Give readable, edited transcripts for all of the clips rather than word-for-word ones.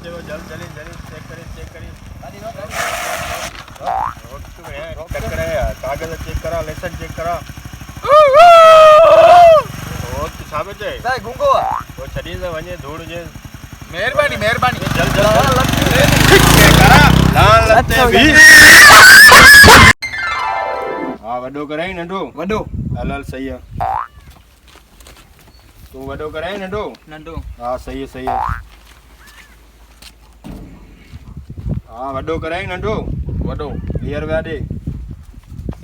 बच्चे को जल्द जल्दी चेक करी चेक करे यार कागज चेक करा लाइसेंस चेक करा और छाबे चे साई गुंगो वो छड़ी से वने धूड़ जे मेहरबानी जल्द चेक करा लाल लते भी हां वडो कराई नंढो वडो हलाल सही है तू वडो कराई नंढो हां सही है हां वडो कराई नंढो वडो हीयर वे दे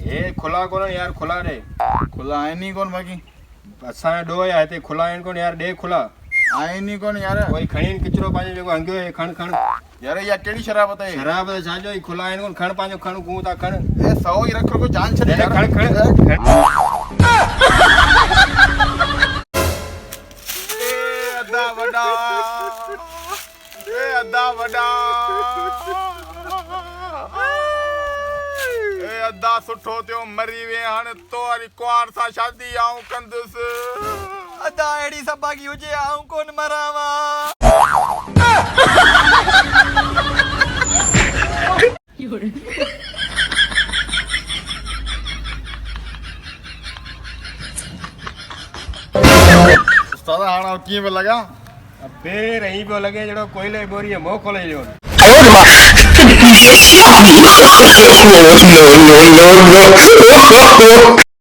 ए खुला कोन यार खुला दे खुला है नहीं कौन बाकी असा डो या ते खुला आइन कोन यार दे खुला आए नहीं कौन यार कोई खणीन किचरो पाजे जो अंग्यो है खण यार या केड़ी शराब है शराब साजो ही खुला आइन कोन खण पाजो खण कूता खण ए 100 ही रखो को जान छे खण अद्दा वडा अद्दा सुठो थियो मरी वे हण तोरी कुआर सा शादी आऊं कंदुस अद्दा एड़ी सबागी हुजे आऊं कोन मरावा उस्ताद हां की पे लगा अबे रही पे लगे जड़ो कोयले बोरी है मोह खोले जो No, no, no, no.